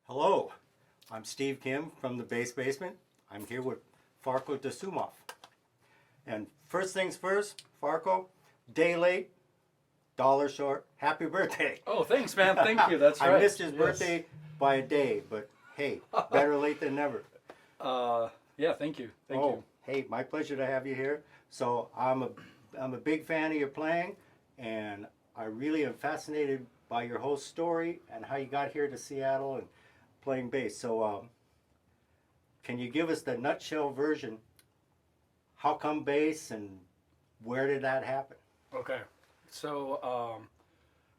Hello, I'm Steve Kim from the Bass Basement. I'm here with Farko Dosumov. And first things first, Farko, day late, dollar short, happy birthday. Oh, thanks, man. Thank you. That's right. I missed his birthday by a day, but hey, better late than never. Yeah, thank you. Thank you. Hey, my pleasure to have you here. So I'm a big fan of your playing, and I really am fascinated by your whole story and how you got here to Seattle and playing bass. So can you give us the nutshell version? How come bass, and where did that happen? Okay. So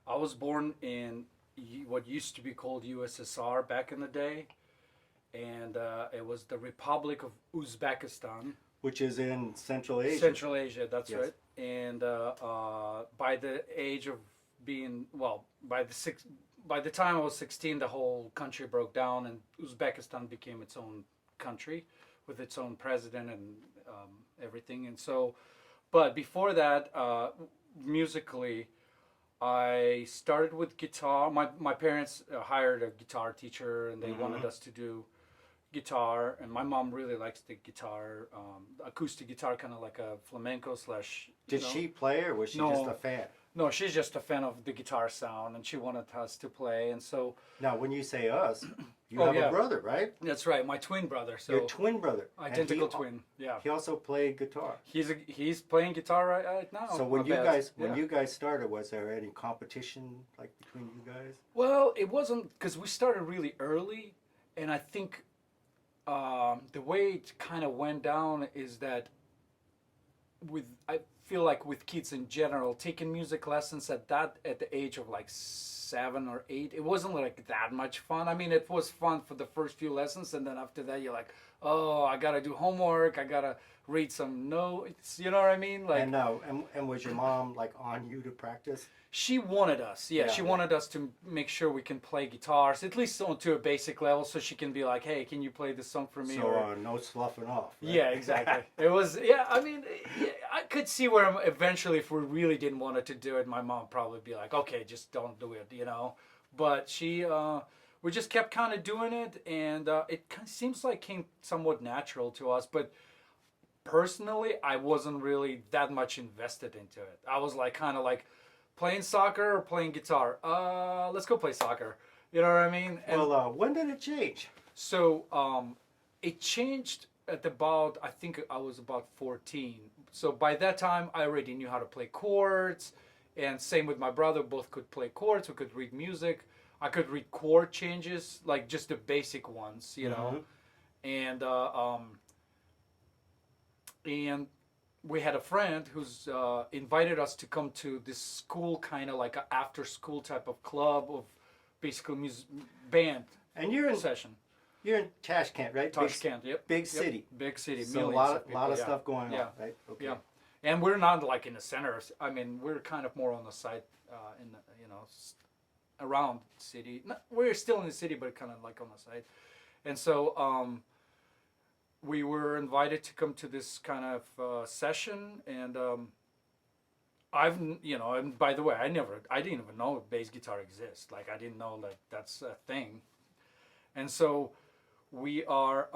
I was born in what used to be called USSR back in the day, and it was the Republic of Uzbekistan. Which is in Central Asia. Central Asia, that's Yes. right. And by the age of being, well, by the time I was 16, the whole country broke down, and Uzbekistan became its own country with its own president and everything. And so, but before that, musically, I started with guitar. My parents hired a guitar teacher, and they wanted us to do guitar, and my mom really likes the guitar, acoustic guitar, kind of like a flamenco slash. Did she play, or was she No. just a fan? No, she's just a fan of the guitar sound, and she wanted us to play, and so. Now, when you say us, you Oh, have yeah. a brother, right? That's right, my twin brother. So Your twin brother. And identical twin. Yeah, He also played guitar. he's playing guitar right now. So when I you bet. guys Yeah. when you guys started, was there any competition like between you guys? Well, it wasn't, because we started really early, and I think the way it kind of went down is that I feel like with kids in general, taking music lessons at the age of like 7 or 8, it wasn't like that much fun. I mean, it was fun for the first few lessons, and then after that, you're like, oh, I gotta do homework, I gotta read some notes. You know what I mean? Like, And was your mom like on you to practice? she wanted us, yeah, Yeah, she yeah. wanted us to make sure we can play guitars, at least on to a basic level, so she can be like, hey, can you play this song for me? So no sloughing off. Right? Yeah, exactly. It was, yeah, I mean, yeah, I could see where eventually, if we really didn't want to do it, my mom would probably be like, okay, just don't do it, you know? But we just kept kind of doing it, and it kind of seems like came somewhat natural to us, but personally, I wasn't really that much invested into it. I was like, kind of like, playing soccer or playing guitar? Let's go play soccer. You know what I mean? And Well, when did it change? so it changed at about, I think I was about 14. So by that time, I already knew how to play chords. And same with my brother, both could play chords. We could read music. I could read chord changes, like just the basic ones, you know. And we had a friend who's invited us to come to this school, kind of like an after-school type of club of basically band And you're in session. Tashkent, right? Tashkent, yep. Big Yep. city. Big city. So a millions lot of of people, yeah. stuff going Yeah. on, right? Okay. Yeah, and we're not like in the center. I mean, we're kind of more on the side, in the, around the city. We're still in the city, but kind of like on the side. And so we were invited to come to this kind of session, and and by the way, I didn't even know bass guitar exists. Like, I didn't know that that's a thing. And so we are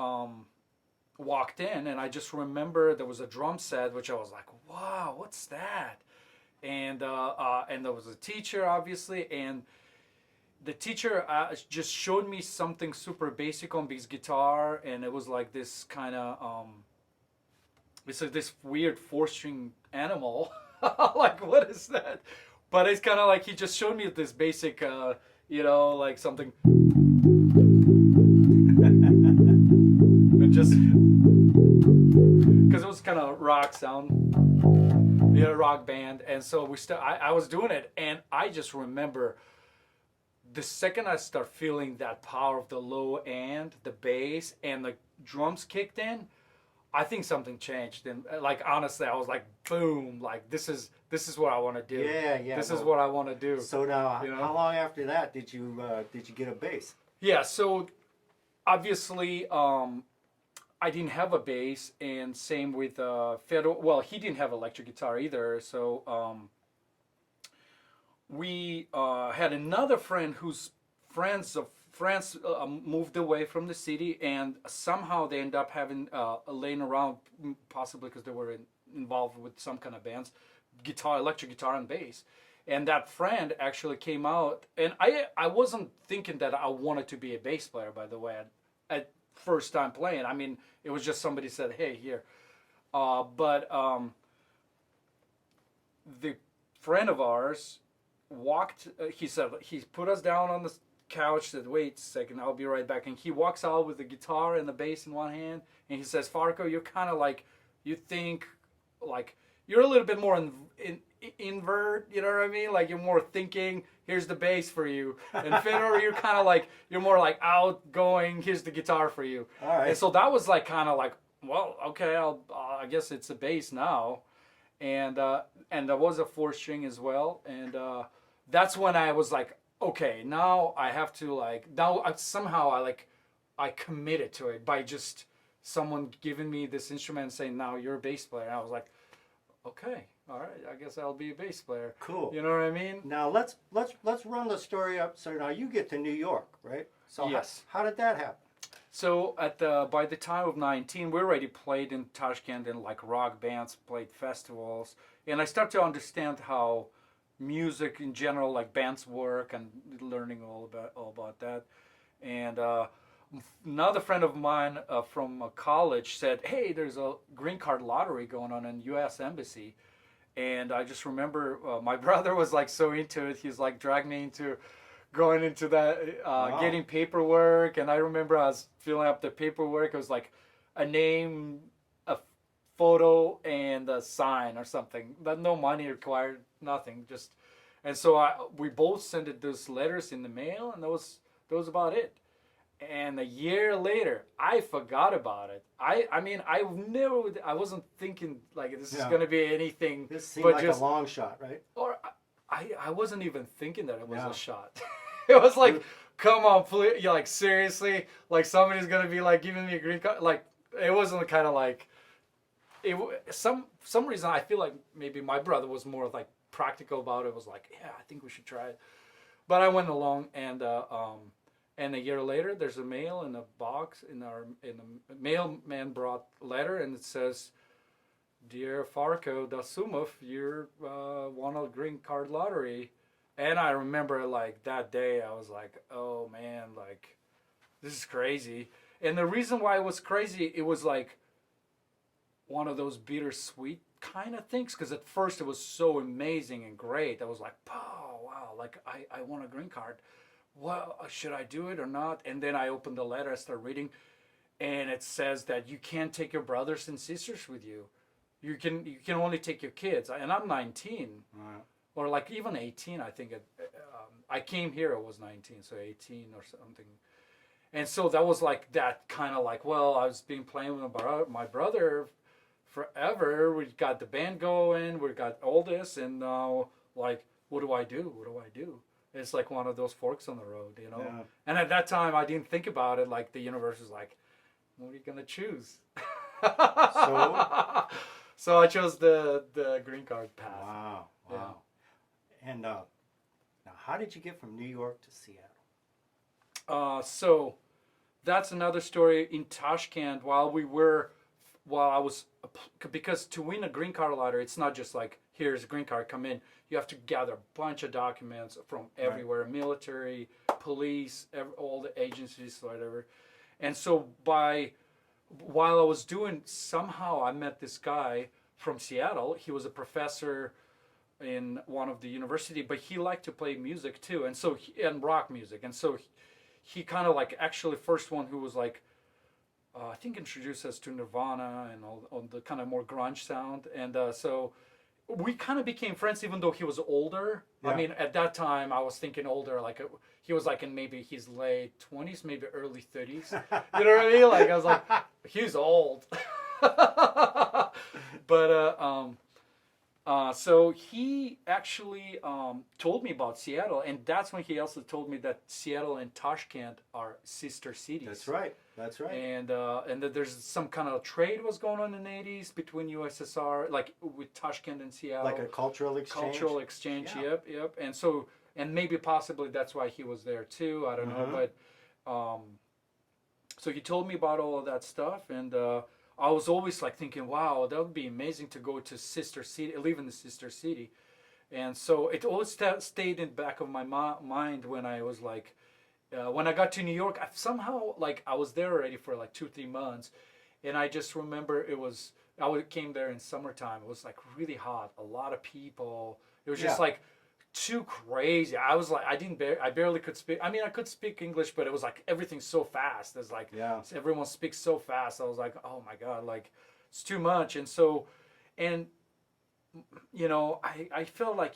walked in, and I just remember there was a drum set, which I was like, wow, what's that? And there was a teacher, obviously, and the teacher just showed me something super basic on bass guitar, and it was like this kind of it's like this weird 4-string animal. Like, what is that? But it's kind of like he just showed me this basic, like something. And just because it was kind of rock sound, rock band, and so I was doing it, and I just remember the second I start feeling that power of the low end, the bass, and the drums kicked in, I think something changed. And like, honestly, I was like, boom, like this is what I want to do. Yeah. This is what I want to do. So now, You know? how long after that did you get a bass? Yeah, so obviously I didn't have a bass, and same with Fedor. Well, he didn't have electric guitar either, so we had another friend whose friends of friends moved away from the city, and somehow they end up having laying around, possibly because they were involved with some kind of bands, electric guitar and bass. And that friend actually came out, and I wasn't thinking that I wanted to be a bass player, by the way, at first time playing. I mean, it was just somebody said, hey, here. But the friend of ours walked, he said, he put us down on the couch, said, wait a second, I'll be right back. And he walks out with the guitar and the bass in one hand, and he says, Farko, you're kind of like, you think, like, you're a little bit more invert, you know what I mean? Like, you're more thinking, here's the bass for you. And Fiddler, you're kind of like, you're more like outgoing, here's the guitar for you. All right. And so that was like kind of like, well, okay, I guess it's a bass now. And there was a 4-string as well. And that's when I was like, okay, now I have to like, now somehow I committed to it by just someone giving me this instrument and saying, now you're a bass player. And I was like, okay, all right, I guess I'll be a bass player. Cool. You know what I mean? Now let's run the story up. So now you get to New York, right? So Yes. How did that happen? So by the time of 19, we already played in Tashkent in like rock bands, played festivals, and I started to understand how music in general, like bands work, and learning all about that. And another friend of mine from college said, hey, there's a green card lottery going on in U.S. Embassy. And I just remember my brother was like so into it. He's like dragged me into going into that, Wow. getting paperwork. And I remember I was filling up the paperwork. It was like a name, a photo, and a sign or something. But no money required, nothing. Just, and so we both sent those letters in the mail, and that was about it. And a year later, I forgot about it. I mean, I wasn't thinking like this is Yeah. going to be anything. This seemed but like just, a long shot, right? or I wasn't even thinking that it was Yeah. a shot. It was like, come on, please, like seriously, like somebody's going to be like giving me a green card. Like it wasn't kind of like, some reason I feel like maybe my brother was more like practical about it. Was like, yeah, I think we should try it. But I went along, and a year later, there's a mail in a box in the mailman brought a letter, and it says, "Dear Farko Dosumov, you're won a green card lottery." And I remember like that day, I was like, "Oh man, like this is crazy." And the reason why it was crazy, it was like one of those bittersweet kind of things, because at first it was so amazing and great. I was like, "Oh wow, like I won a green card. Well, should I do it or not?" And then I opened the letter, I started reading, and it says that you can't take your brothers and sisters with you. You can only take your kids. And I'm 19, Right. or like even 18. I think I came here, I was 19, so 18 or something. And so that was like that kind of like, well, I was been playing with my brother forever. We got the band going, we got all this, and now like, what do I do? What do I do? It's like one of those forks on the road, you know? Yeah. And at that time, I didn't think about it. Like, the universe was like, what are you going to choose? So I chose the green card path. Wow. Wow. And now, how did you get from New York to Seattle? So that's another story. In Tashkent, because to win a green card lottery, it's not just like, here's a green card, come in. You have to gather a bunch of documents from everywhere, military, police, all the agencies, whatever. And so while I was doing, somehow I met this guy from Seattle. He was a professor in one of the university, but he liked to play music too, and rock music. And so he kind of like actually first one who was like, I think introduced us to Nirvana and all the kind of more grunge sound. And so we kind of became friends, even though he was older. Yeah. I mean, at that time, I was thinking older, like he was like in maybe his late 20s, maybe early 30s. You know what I mean? Like I was like, he's old. But so he actually told me about Seattle, and that's when he also told me that Seattle and Tashkent are sister cities. That's right. That's right. And that there's some kind of trade was going on in the 80s between USSR, like with Tashkent and Seattle. Like a cultural exchange. Yeah. Yeah. Yep. And so, and maybe possibly that's why he was there too. I don't know, Mhm. but So he told me about all of that stuff, and I was always like thinking, wow, that would be amazing to go to sister city, live in the sister city. And so it always stayed in the back of my mind when I was like, when I got to New York, somehow like I was there already for like 2-3 months, and I just remember came there in summertime. It was like really hot, a lot of people. It was just Yeah. like too crazy. I was like, I barely could speak. I mean, I could speak English, but it was like everything's so fast. It's like Yeah. everyone speaks so fast. I was like, oh my god, like it's too much. And so, and I felt like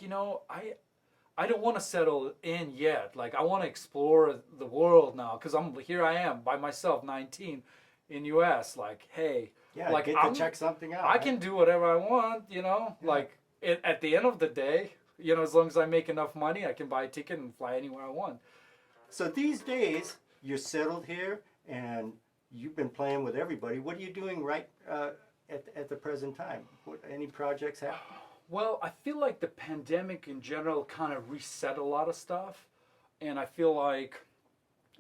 I don't want to settle in yet. Like I want to explore the world now because I am by myself, 19, in U.S. Like, hey, Yeah, like get to check something out. I right? can do whatever I want. Yeah. Like at the end of the day, as long as I make enough money, I can buy a ticket and fly anywhere I want. So these days, you're settled here, and you've been playing with everybody. What are you doing right at the present time? Any projects happen? Well, I feel like the pandemic in general kind of reset a lot of stuff, and I feel like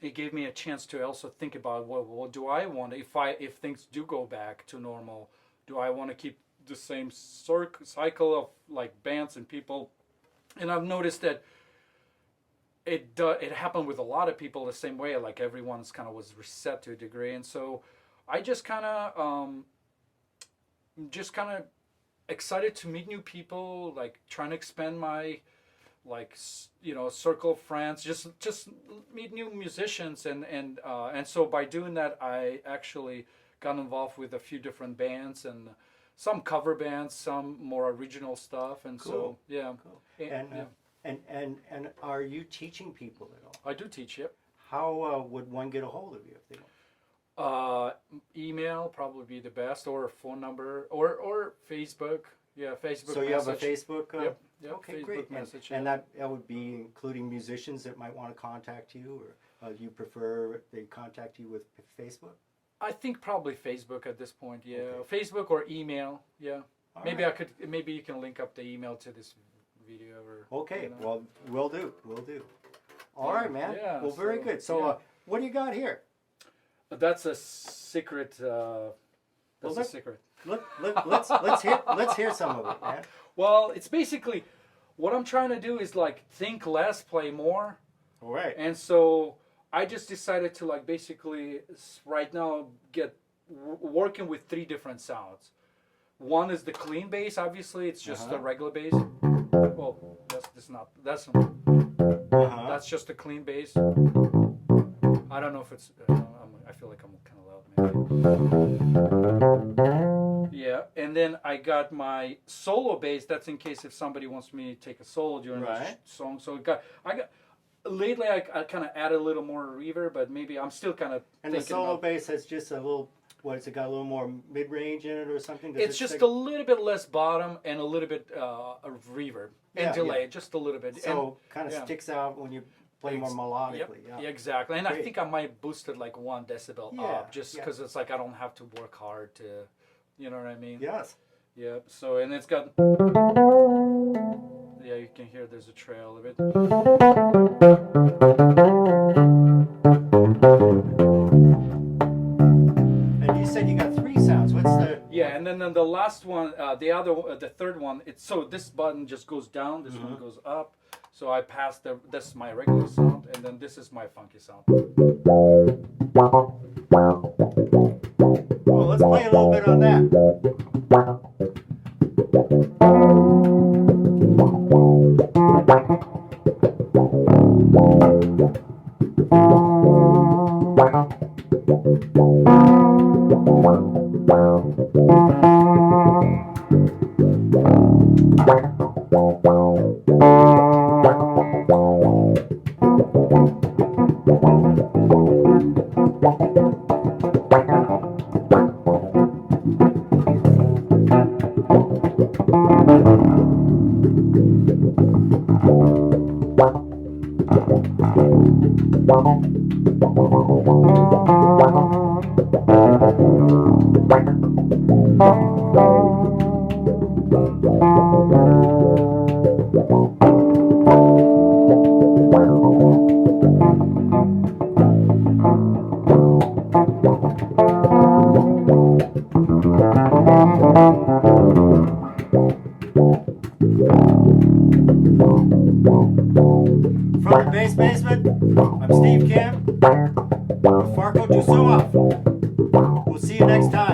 it gave me a chance to also think about what do I want if things do go back to normal. Do I want to keep the same cycle of like bands and people? And I've noticed that it happened with a lot of people the same way. Like everyone's kind of was reset to a degree, and so I just kind of excited to meet new people, like trying to expand my circle of friends, just meet new musicians, and so by doing that I actually got involved with a few different bands, and some cover bands, some more original stuff, and Cool. so yeah. Cool. Yeah. And are you teaching people at all? I do teach, yep. How would one get a hold of you if they want? Email probably be the best, or a phone number, or Facebook. Yeah, Facebook. So you have a message. Facebook? Yep. Okay, Facebook great. message. And that would be including musicians that might want to contact you, or you prefer they contact you with Facebook? I think probably Facebook at this point. Yeah, Okay. Facebook or email. Yeah. All Maybe right. Maybe you can link up the email to this video, or. Okay, well, we'll do. All right, man. Yeah, well, very so, good. So, yeah. what do you got here? That's a secret. That's Well, a secret. Let's hear some of it, man. Well, it's basically what I'm trying to do is like think less, play more, All right. and so I just decided to like basically right now get working with 3 different sounds. One is the clean bass. Obviously, it's just the regular bass. Well, that's just a clean bass. I don't know if it's. I feel like I'm kind of loud. Maybe. Yeah, and then I got my solo bass. That's in case if somebody wants me to take a solo during the song. So lately I kind of added a little more reverb, but maybe I'm still kind of. And the solo bass has just a little. What, it's got a little more mid-range in it or something? It's just a little bit less bottom and a little bit of reverb and delay, yeah. just a little bit. So kind of sticks out when you play more melodically. Yep, Yeah, exactly. And Great. I think I might boost it like 1 decibel up, just because it's like I don't have to work hard to, you know what I mean? Yes. Yep. So, and it's got, yeah, you can hear there's a trail of it. And you said you got 3 sounds. What's the? Yeah, and then the last one, the third one, so this button just goes down, this one goes up. So I pass this is my regular sound, and then this is my funky sound. Well, let's play a little bit on that. From the bass basement, I'm Steve Kim with Farko Dosumov. We'll see you next time.